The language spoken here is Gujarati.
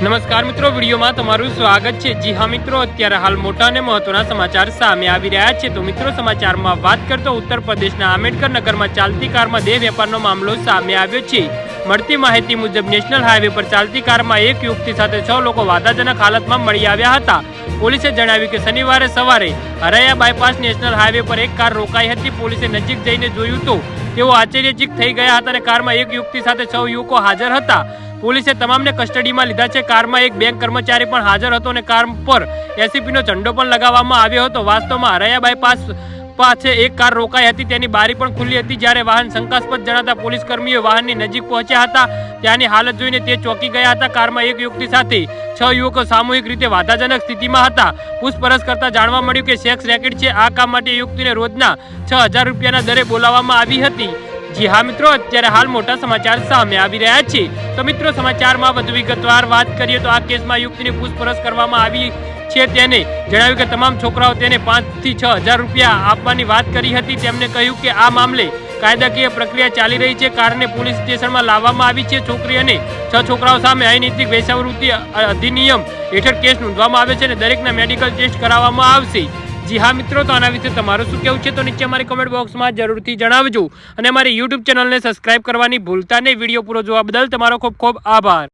નમસ્કાર મિત્રો, વિડીયોમાં તમારું સ્વાગત છે। જી હા મિત્રો, અત્યારે હાલ મોટા અને મહત્વના સમાચાર સામે આવી રહ્યા છે। તો મિત્રો, સમાચારમાં વાત કરતો ઉત્તર પ્રદેશના આંબેડકર નગરમાં ચાલતી કારમાં દેહ વેપારનો મામલો સામે આવ્યો છે। મળતી માહિતી મુજબ નેશનલ હાઈવે પર ચાલતી કારમાં એક યુવતી સાથે 6 લોકો વાદાજનક હાલતમાં મળી આવ્યા હતા। પોલીસે જણાવ્યું કે શનિવારે સવારે હરાયા બાયપાસ નેશનલ હાઈવે પર એક કાર રોકાઈ હતી। પોલીસે નજીક જઈને જોયું તો તેઓ આશ્ચર્યચકિત થઈ ગયા હતા અને કારમાં એક યુવતી સાથે 6 યુવકો હાજર હતા। પોલીસે તમામને કસ્ટડીમાં લીધા છે। કારમાં એક બેંક કર્મચારી પણ હાજર હતો અને કાર પર એસીપીનો ઝંડો પણ લગાવવામાં આવ્યો હતો। વાસ્તવમાં હરાયા બાયપાસ પાસે એક કાર રોકાઈ હતી, તેની બારી પણ ખુલ્લી હતી। જ્યારે વાહન શંકાસ્પદ જણાતા પોલીસ કર્મીઓ વાહનની નજીક પહોંચ્યા હતા। ત્યાંની હાલત જોઈને તે ચોંકી ગયા હતા। કારમાં એક યુવતી સાથે 6 યુવકો સામૂહિક રીતે વાધાજનક સ્થિતિમાં હતા। પૂછપરછ કરતા જાણવા મળ્યું કે સેક્સ રેકેટ છે। આ કામ માટે યુવતીને રોજના 6000 રૂપિયાના દરે બોલાવવામાં આવી હતી। જી હા મિત્રો, અત્યારે હાલ મોટા સમાચાર સામે આવી રહ્યા છે। તો મિત્રો, સમાચારમાં વધુ વિગતવાર વાત કરીએ તો આ કેસમાં યુવતીની પૂછપરછ કરવામાં આવી છે। તેને જણાવ્યું કે તમામ છોકરાઓ તેને 5 થી 6000 રૂપિયા આપવાની વાત કરી હતી। તેમણે કહ્યું કે આ મામલે કાયદાકીય પ્રક્રિયા ચાલી રહી છે। કારને પોલીસ સ્ટેશનમાં લાવવામાં આવી છે। છોકરી અને 6 છોકરાઓ સામે અનૈતિક વેશ્યાવૃત્તિ અધિનિયમ હેઠળ કેસ નોંધવામાં આવે છે અને દરેકના મેડિકલ ટેસ્ટ કરાવવામાં આવશે। જી હા મિત્રો, તો આના વિશે તમારું શું કહેવું છે તો નીચે અમારી કમેન્ટ બોક્સમાં જરૂરથી જણાવજો અને અમારી યુટ્યુબ ચેનલને સબસ્ક્રાઇબ કરવાની ભૂલતા નહીં। વિડીયો પૂરો જોવા બદલ તમારો ખૂબ ખૂબ આભાર।